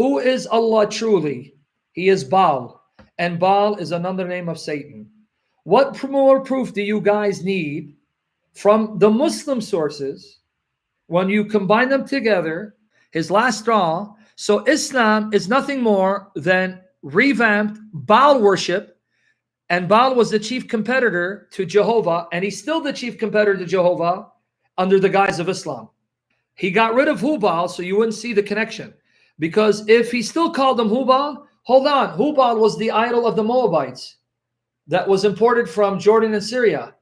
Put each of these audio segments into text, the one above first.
Who is Allah truly? He is Bal, and Bal is another name of Satan. What more proof do you guys need from the Muslim sources when you combine them together? His last straw. So Islam is nothing more than revamped Baal worship, and Baal was the chief competitor to Jehovah, and he's still the chief competitor to Jehovah under the guise of Islam. He got rid of Hubal so you wouldn't see the connection. Because if he still called them Hubal, hold on, Hubal was the idol of the Moabites that was imported from Jordan and Syria.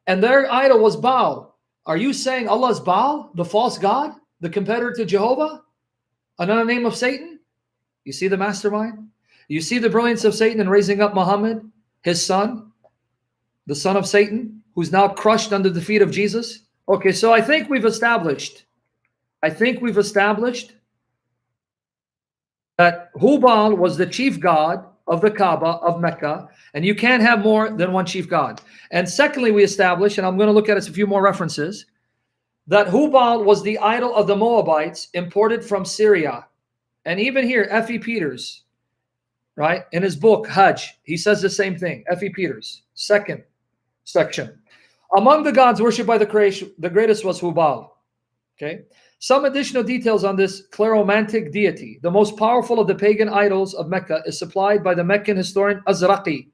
And their idol was Baal. Are you saying Allah is Baal, the false god, the competitor to Jehovah? Another name of Satan? You see the mastermind? You see the brilliance of Satan in raising up Muhammad, his son, the son of Satan, who's now crushed under the feet of Jesus? Okay, so I think we've established that Hubal was the chief god of the Kaaba of Mecca, and you can't have more than one chief god. And secondly, we established, and I'm going to look at a few more references, that Hubal was the idol of the Moabites imported from Syria. And even here, F.E. Peters, right, in his book, Hajj, he says the same thing. F.E. Peters, second section. Among the gods worshipped by the creation, the greatest was Hubal. Okay. Some additional details on this kleromantic deity. The most powerful of the pagan idols of Mecca is supplied by the Meccan historian Azraqi.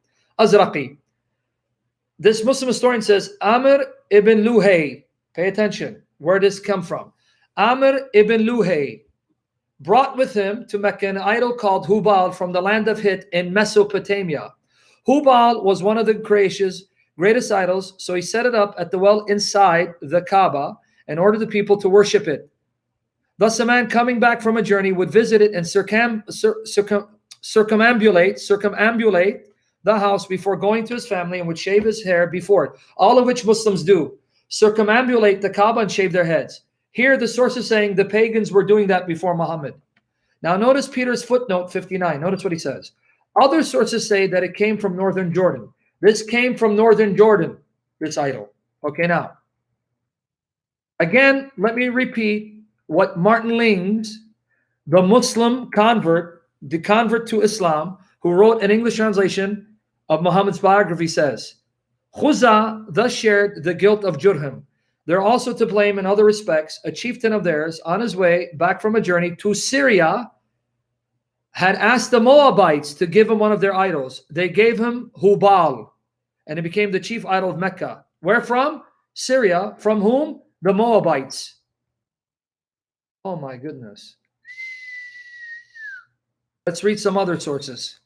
This Muslim historian says, Amr ibn Luhay, pay attention, where does this come from? Amr ibn Luhay brought with him to Mecca an idol called Hubal from the land of Hit in Mesopotamia. Hubal was one of the creation's greatest idols, so he set it up at the well inside the Kaaba in order the people to worship it. Thus, a man coming back from a journey would visit it and circumambulate the house before going to his family, and would shave his hair before it. All of which Muslims do. Circumambulate the Kaaba and shave their heads. Here, the source is saying the pagans were doing that before Muhammad. Now, notice Peter's footnote 59. Notice what he says. Other sources say that it came from northern Jordan. This came from northern Jordan, this idol. Okay, now. Again, let me repeat what Martin Lings, the Muslim convert, the convert to Islam, who wrote an English translation of Muhammad's biography, says. Khuza thus shared the guilt of Jurham. They're also to blame in other respects. A chieftain of theirs, on his way back from a journey to Syria, had asked the Moabites to give him one of their idols. They gave him Hubal, and it became the chief idol of Mecca. Where from? Syria. From whom? The Moabites. Oh my goodness. Let's read some other sources.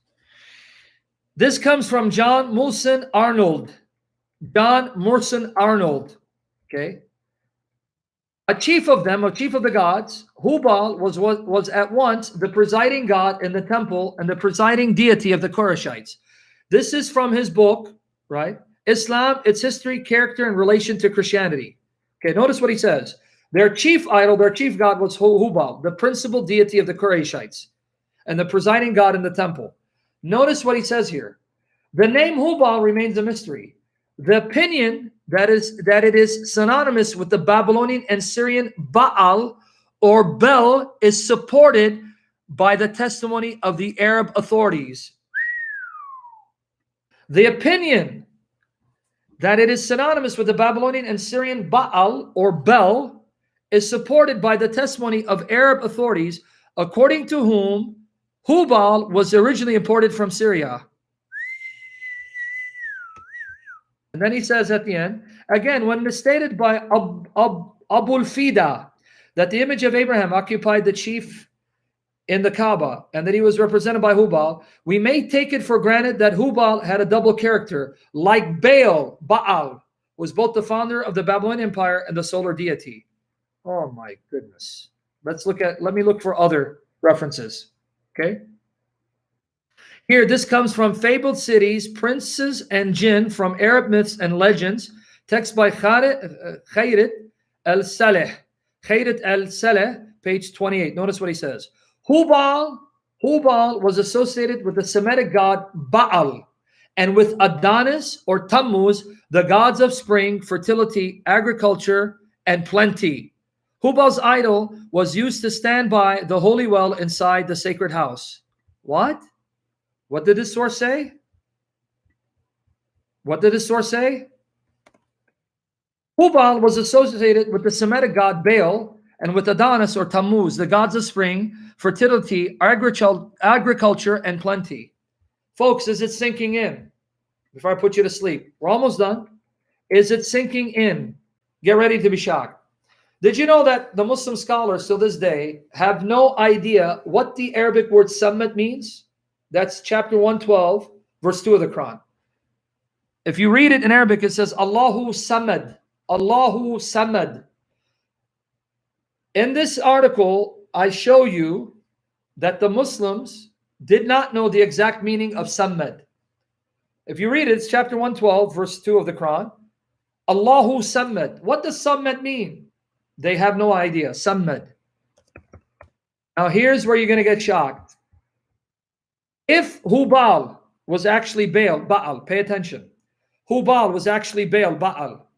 This comes from John Mulson Arnold. John Morson Arnold. Okay. A chief of them, a chief of the gods, Hubal was at once the presiding god in the temple and the presiding deity of the Qurayshites. This is from his book, right? Islam, its history, character, and relation to Christianity. Okay, notice what he says. Their chief idol, their chief god was Hubal, the principal deity of the Qurayshites, and the presiding god in the temple. Notice what he says here. The name Hubal remains a mystery. The opinion that it is synonymous with the Babylonian and Syrian Baal or Bel is supported by the testimony of the Arab authorities. The opinion that it is synonymous with the Babylonian and Syrian Baal or Bel is supported by the testimony of Arab authorities, according to whom Hubal was originally imported from Syria. And then he says at the end, again, when misstated by Abul Fida that the image of Abraham occupied the chief in the Kaaba and that he was represented by Hubal, we may take it for granted that Hubal had a double character, like Baal was both the founder of the Babylonian Empire and the solar deity. Oh my goodness. Let me look for other references. Okay. Here, this comes from Fabled Cities, Princes and Jinn from Arab Myths and Legends, text by Khayrit al-Saleh. Khayrit al-Saleh, page 28. Notice what he says. Hubal was associated with the Semitic god Baal and with Adonis or Tammuz, the gods of spring, fertility, agriculture, and plenty. Hubal's idol was used to stand by the holy well inside the sacred house. What? What did this source say? What did this source say? Hubal was associated with the Semitic god Baal and with Adonis or Tammuz, the gods of spring, fertility, agriculture, and plenty. Folks, is it sinking in? Before I put you to sleep, we're almost done. Is it sinking in? Get ready to be shocked. Did you know that the Muslim scholars till this day have no idea what the Arabic word Samad means? That's chapter 112, verse 2 of the Quran. If you read it in Arabic, it says Allahu Samad. Allahu Samad. In this article, I show you that the Muslims did not know the exact meaning of Samad. If you read it, it's chapter 112, verse 2 of the Quran. Allahu Samad. What does Samad mean? They have no idea. Samad. Now here's where you're going to get shocked. If Hubal was actually Baal, pay attention. Hubal was actually Baal,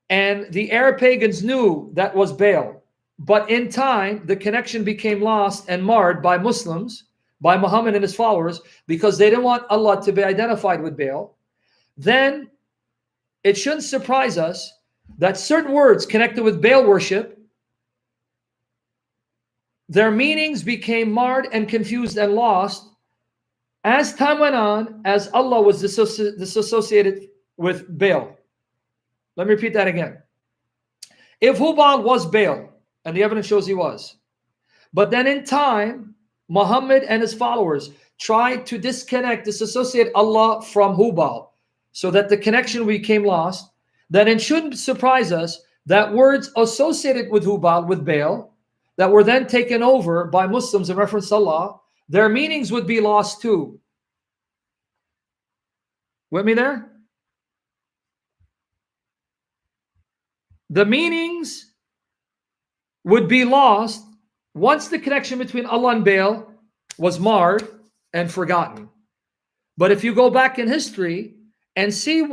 and the Arab pagans knew that was Baal. But in time, the connection became lost and marred by Muslims, by Muhammad and his followers, because they didn't want Allah to be identified with Baal. Then it shouldn't surprise us that certain words connected with Baal worship, their meanings became marred and confused and lost as time went on, as Allah was disassociated with Baal. Let me repeat that again. If Hubal was Baal, and the evidence shows he was, but then in time, Muhammad and his followers tried to disassociate Allah from Hubal so that the connection became lost, then it shouldn't surprise us that words associated with Hubal, with Baal, that were then taken over by Muslims in reference to Allah, their meanings would be lost too. With me there? The meanings would be lost once the connection between Allah and Baal was marred and forgotten. But if you go back in history and see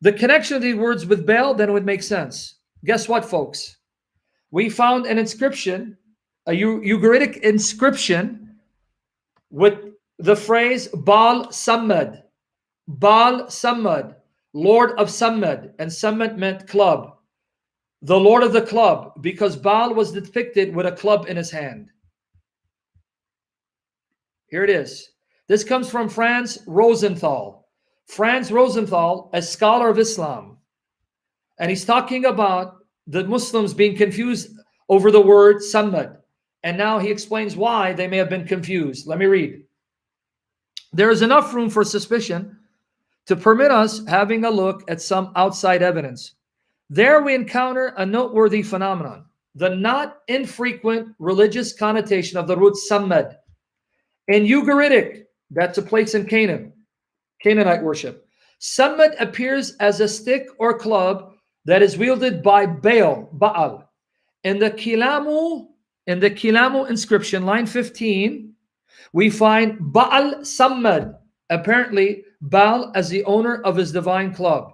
the connection of these words with Baal, then it would make sense. Guess what, folks? We found an inscription, a Ugaritic inscription with the phrase Baal Samad. Baal Samad, Lord of Samad. And Samad meant club. The Lord of the club, because Baal was depicted with a club in his hand. Here it is. This comes from Franz Rosenthal. Franz Rosenthal, a scholar of Islam. And he's talking about the Muslims being confused over the word Samad. And now he explains why they may have been confused. Let me read. There is enough room for suspicion to permit us having a look at some outside evidence. There we encounter a noteworthy phenomenon, the not infrequent religious connotation of the root Samad. In Ugaritic, that's a place in Canaan, Canaanite worship. Samad appears as a stick or club that is wielded by Baal. In the Kilamu inscription, line 15, we find Baal Samad, apparently Baal as the owner of his divine club.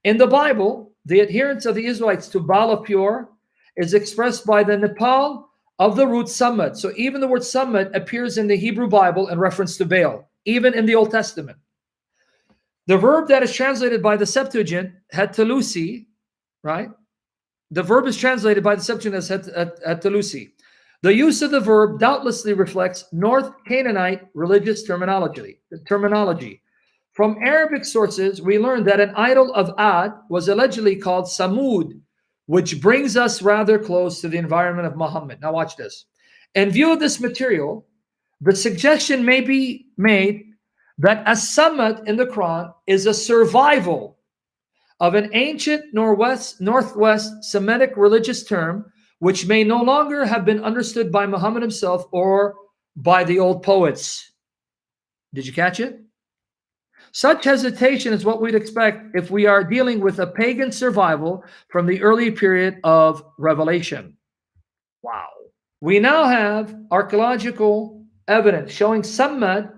In the Bible, the adherence of the Israelites to Baal of Peor is expressed by the Nepal of the root Samad. So even the word Samad appears in the Hebrew Bible in reference to Baal, even in the Old Testament. The verb that is translated by the Septuagint, hatalusi, right? The verb is translated by the Septuagint as hatalusi. The use of the verb doubtlessly reflects North Canaanite religious terminology. From Arabic sources, we learned that an idol of Ad was allegedly called Samud, which brings us rather close to the environment of Muhammad. Now watch this. In view of this material, the suggestion may be made that as-Samad in the Quran is a survival of an ancient northwest Semitic religious term, which may no longer have been understood by Muhammad himself or by the old poets. Did you catch it? Such hesitation is what we'd expect if we are dealing with a pagan survival from the early period of revelation. Wow. We now have archaeological evidence showing Samad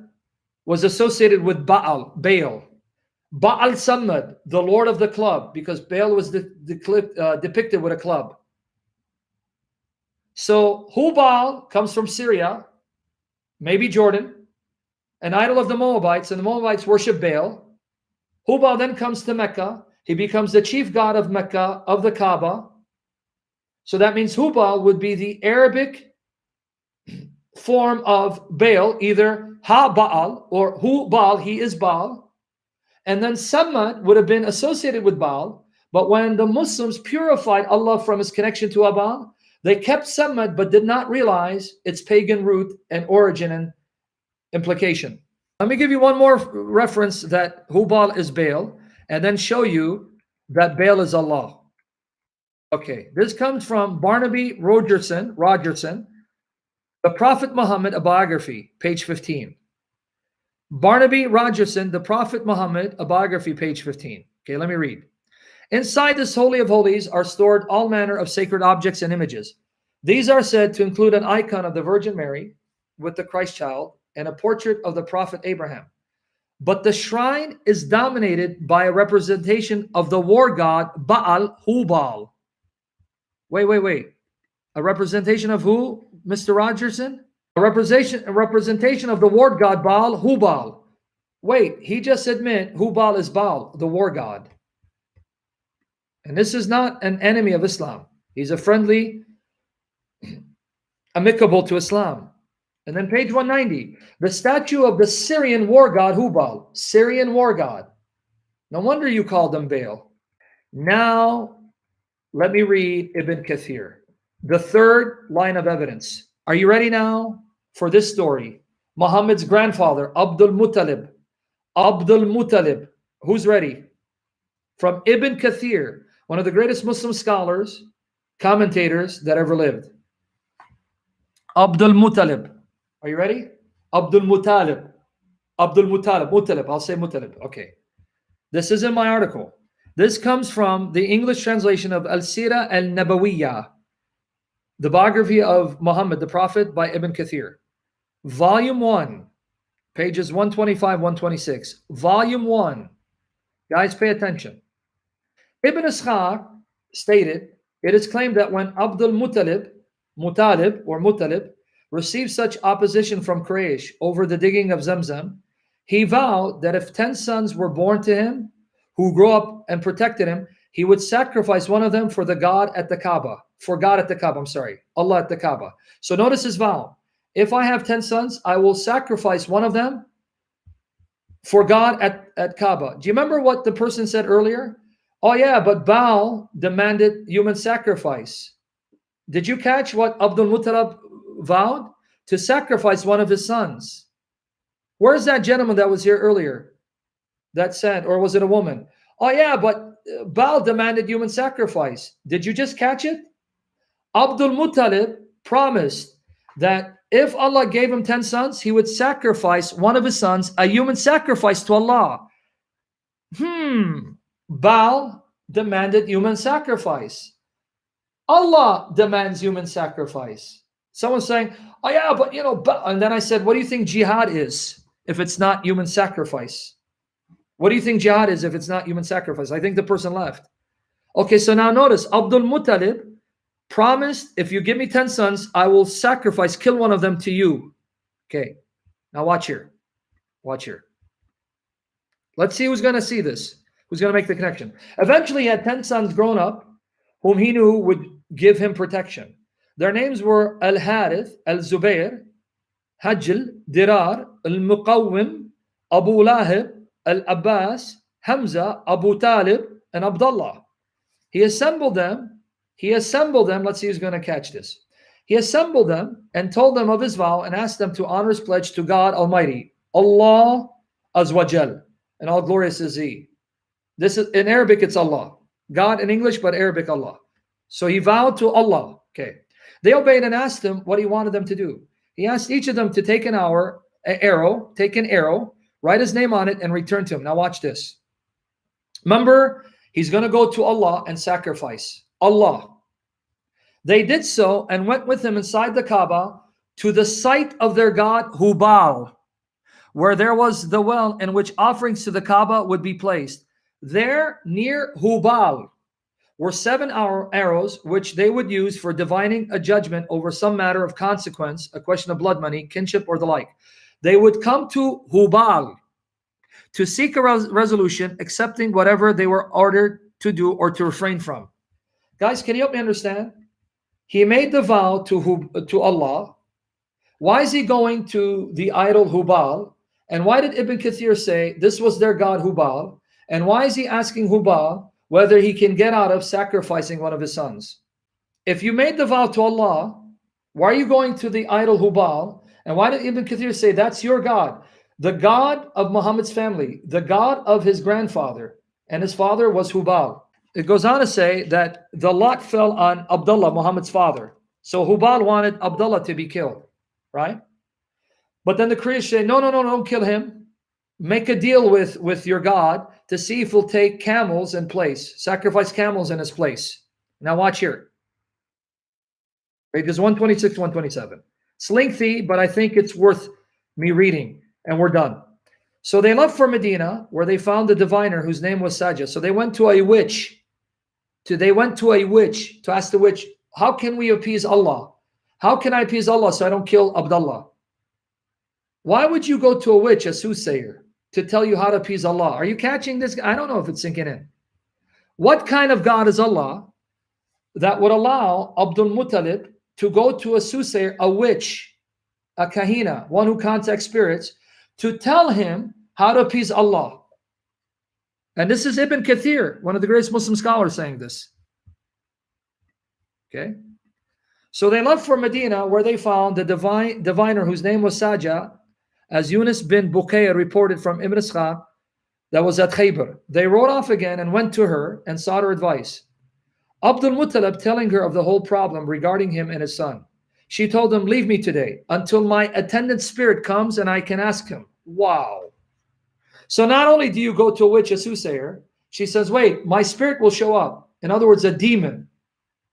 was associated with Baal. Baal Samad, the Lord of the club, because Baal was depicted with a club. So Hubal comes from Syria, maybe Jordan, an idol of the Moabites, and the Moabites worship Baal. Hubal then comes to Mecca. He becomes the chief god of Mecca, of the Kaaba. So that means Hubal would be the Arabic form of Baal, either Ha-Baal or Hubal, he is Baal. And then Samad would have been associated with Baal. But when the Muslims purified Allah from his connection to Baal, they kept Samad but did not realize its pagan root and origin and implication. Let me give you one more reference that Hubal is Baal, and then show you that Baal is Allah. Okay, this comes from Barnaby Rogerson, The Prophet Muhammad, a biography, page 15. Barnaby Rogerson, The Prophet Muhammad, a biography, page 15. Okay, let me read. Inside this Holy of Holies are stored all manner of sacred objects and images. These are said to include an icon of the Virgin Mary with the Christ child and a portrait of the Prophet Abraham. But the shrine is dominated by a representation of the war god Baal Hubal. Wait. A representation of who, Mr. Rogerson? A representation of the war god Baal Hubal. Wait, he just admitted Hubal is Baal, the war god. And this is not an enemy of Islam. He's a friendly, amicable to Islam. And then page 190, the statue of the Syrian war god Hubal, Syrian war god. No wonder you called them Baal. Now, let me read Ibn Kathir, the third line of evidence. Are you ready now for this story? Muhammad's grandfather, Abdul Muttalib. Who's ready? From Ibn Kathir, one of the greatest Muslim scholars, commentators that ever lived. Abdul Muttalib. Are you ready? Abdul Muttalib. I'll say Muttalib. Okay. This is in my article. This comes from the English translation of Al-Sirah al-Nabawiyya, the biography of Muhammad, the Prophet, by Ibn Kathir. Volume 1, pages 125, 126. Volume 1. Guys, pay attention. Ibn Ishaq stated, it is claimed that when Abdul Muttalib received such opposition from Quraysh over the digging of Zamzam, he vowed that if 10 sons were born to him, who grew up and protected him, he would sacrifice one of them for God at the Kaaba. Allah at the Kaaba. So notice his vow. If I have 10 sons, I will sacrifice one of them for God at Kaaba. Do you remember what the person said earlier? Oh yeah, but Baal demanded human sacrifice. Did you catch what Abdul Muttalib vowed? To sacrifice one of his sons. Where's that gentleman that was here earlier that said, or was it a woman? Oh yeah, but Baal demanded human sacrifice. Did you just catch it? Abdul Muttalib promised that if Allah gave him 10 sons, he would sacrifice one of his sons, a human sacrifice to Allah. Baal demanded human sacrifice. Allah demands human sacrifice. Someone's saying, oh yeah, but you know, and then I said, what do you think jihad is if it's not human sacrifice? What do you think jihad is if it's not human sacrifice? I think the person left. Okay, so now notice, Abdul Muttalib promised, if you give me 10 sons, I will sacrifice, kill one of them to you. Okay, now watch here. Let's see who's going to see this. Who's going to make the connection? Eventually, he had 10 sons grown up, whom he knew would give him protection. Their names were Al-Harith, Al-Zubair, Hajl, Dirar, Al-Muqawwim, Abu Lahib, Al-Abbas, Hamza, Abu Talib, and Abdullah. He assembled them. Let's see who's going to catch this. He assembled them and told them of his vow and asked them to honor his pledge to God Almighty, Allah Azwajal, and all glorious is He. This is in Arabic, it's Allah. God in English, but Arabic, Allah. So he vowed to Allah. Okay. They obeyed and asked him what he wanted them to do. He asked each of them to take an arrow, write his name on it, and return to him. Now watch this. Remember, he's going to go to Allah and sacrifice. Allah. They did so and went with him inside the Kaaba to the site of their god Hubal, where there was the well in which offerings to the Kaaba would be placed. There, near Hubal, were 7 arrows which they would use for divining a judgment over some matter of consequence, a question of blood money, kinship, or the like. They would come to Hubal to seek a resolution, accepting whatever they were ordered to do or to refrain from. Guys, can you help me understand? He made the vow to Allah. Why is he going to the idol Hubal? And why did Ibn Kathir say this was their god Hubal? And why is he asking Hubal whether he can get out of sacrificing one of his sons? If you made the vow to Allah, why are you going to the idol Hubal? And why did Ibn Kathir say that's your god? The god of Muhammad's family, the god of his grandfather, and his father was Hubal. It goes on to say that the lot fell on Abdullah, Muhammad's father. So Hubal wanted Abdullah to be killed, right? But then the Quraysh say, no, don't kill him. Make a deal with your God to see if he'll take camels in place, sacrifice camels in his place. Now watch here. Pages 126, 127. It's lengthy, but I think it's worth me reading, and we're done. So they left for Medina, where they found a diviner whose name was Sajah. So they went to a witch. To ask the witch, how can we appease Allah? How can I appease Allah so I don't kill Abdullah? Why would you go to a witch, a soothsayer, to tell you how to appease Allah? Are you catching this? I don't know if it's sinking in. What kind of God is Allah that would allow Abdul Muttalib to go to a soothsayer, a witch, a kahina, one who contacts spirits, to tell him how to appease Allah? And this is Ibn Kathir, one of the greatest Muslim scholars, saying this. Okay. So they left for Medina, where they found the diviner whose name was Sajah, as Yunus bin Bukayr reported from Ibn Ishaq, that was at Khaybar. They rode off again and went to her and sought her advice. Abdul Muttalib telling her of the whole problem regarding him and his son. She told him, leave me today until my attendant spirit comes and I can ask him. Wow. So not only do you go to a witch, a soothsayer, she says, wait, my spirit will show up. In other words, a demon,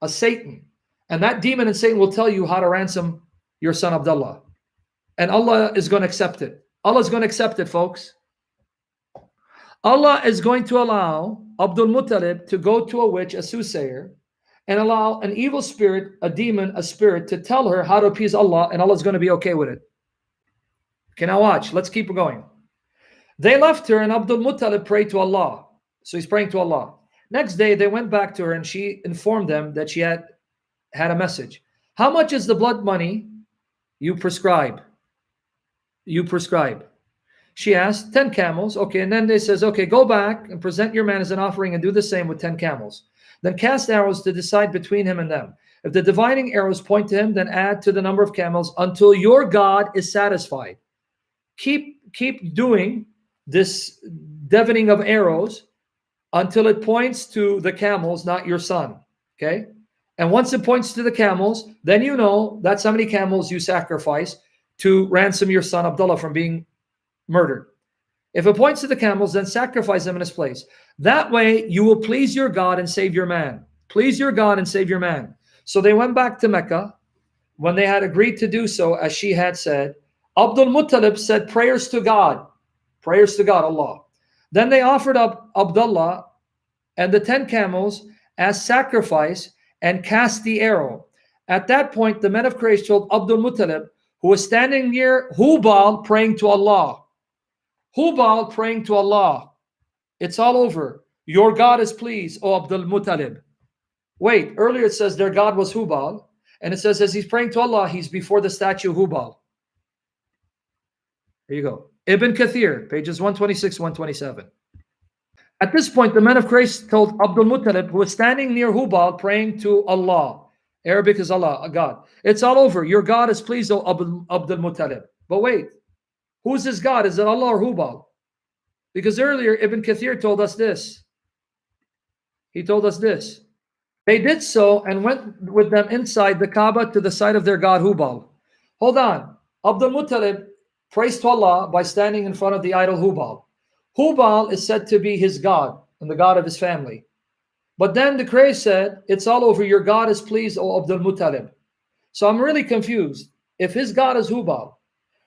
a Satan. And that demon and Satan will tell you how to ransom your son Abdullah. And Allah is going to accept it. Allah is going to accept it, folks. Allah is going to allow Abdul Muttalib to go to a witch, a soothsayer, and allow an evil spirit, a demon, a spirit, to tell her how to appease Allah, and Allah is going to be okay with it. Okay, now watch. Let's keep going. They left her, and Abdul Muttalib prayed to Allah. So he's praying to Allah. Next day, they went back to her, and she informed them that she had a message. How much is the blood money you prescribe? She asked, 10 camels. Okay, and then they says, okay, go back and present your man as an offering and do the same with 10 camels. Then cast arrows to decide between him and them. If the divining arrows point to him, then add to the number of camels until your God is satisfied. Keep doing this deafening of arrows until it points to the camels, not your son. Okay? And once it points to the camels, then you know that's how many camels you sacrifice to ransom your son Abdullah from being murdered. If it points to the camels, then sacrifice them in his place. That way you will please your God and save your man. Please your God and save your man. So they went back to Mecca. When they had agreed to do so, as she had said, Abdul Muttalib said prayers to God, Allah. Then they offered up Abdullah and the 10 camels as sacrifice and cast the arrow. At that point, the men of Quraysh told Abdul Muttalib, who was standing near Hubal, praying to Allah. Hubal praying to Allah. It's all over. Your God is pleased, O Abdul Muttalib. Wait, earlier it says their God was Hubal, and it says as he's praying to Allah, he's before the statue Hubal. There you go. Ibn Kathir, pages 126, 127. At this point, the men of Quraysh told Abdul Muttalib, who was standing near Hubal, praying to Allah. Arabic is Allah, a God. It's all over. Your God is pleased, O Abdul Muttalib. But wait, who's his God? Is it Allah or Hubal? Because earlier, Ibn Kathir told us this. He told us this. They did so and went with them inside the Kaaba to the side of their God Hubal. Hold on. Abdul Muttalib prays to Allah by standing in front of the idol Hubal. Hubal is said to be his God and the God of his family. But then the Quraysh said, it's all over. Your God is pleased, O Abdul Muttalib. So I'm really confused. If his God is Hubal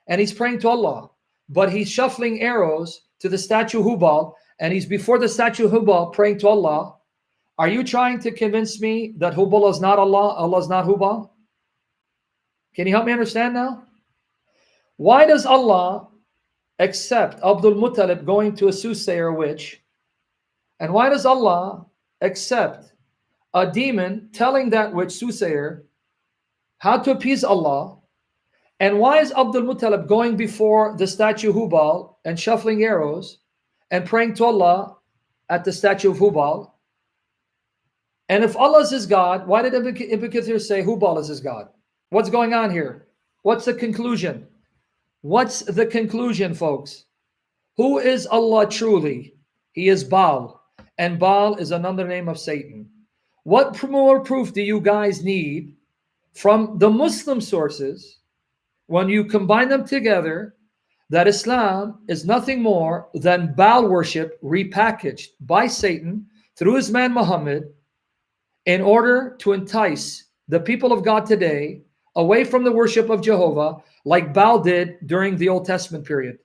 and he's praying to Allah, but he's shuffling arrows to the statue Hubal and he's before the statue Hubal praying to Allah, Are you trying to convince me that Hubal is not Allah, Allah is not Hubal? Can you help me understand now? Why does Allah accept Abdul Muttalib going to a soothsayer witch? And why does Allah accept a demon telling that witch soothsayer how to appease Allah? And why is Abdul Muttalib going before the statue Hubal and shuffling arrows and praying to Allah at the statue of Hubal? And if Allah is his God, why did Ibn Kathir say Hubal is his God? What's going on here? What's the conclusion? What's the conclusion, folks? Who is Allah truly? He is Bal, and Bal is another name of Satan. What more proof do you guys need from the Muslim sources when you combine them together that Islam is nothing more than Baal worship repackaged by Satan through his man Muhammad in order to entice the people of God today away from the worship of Jehovah like Baal did during the Old Testament period?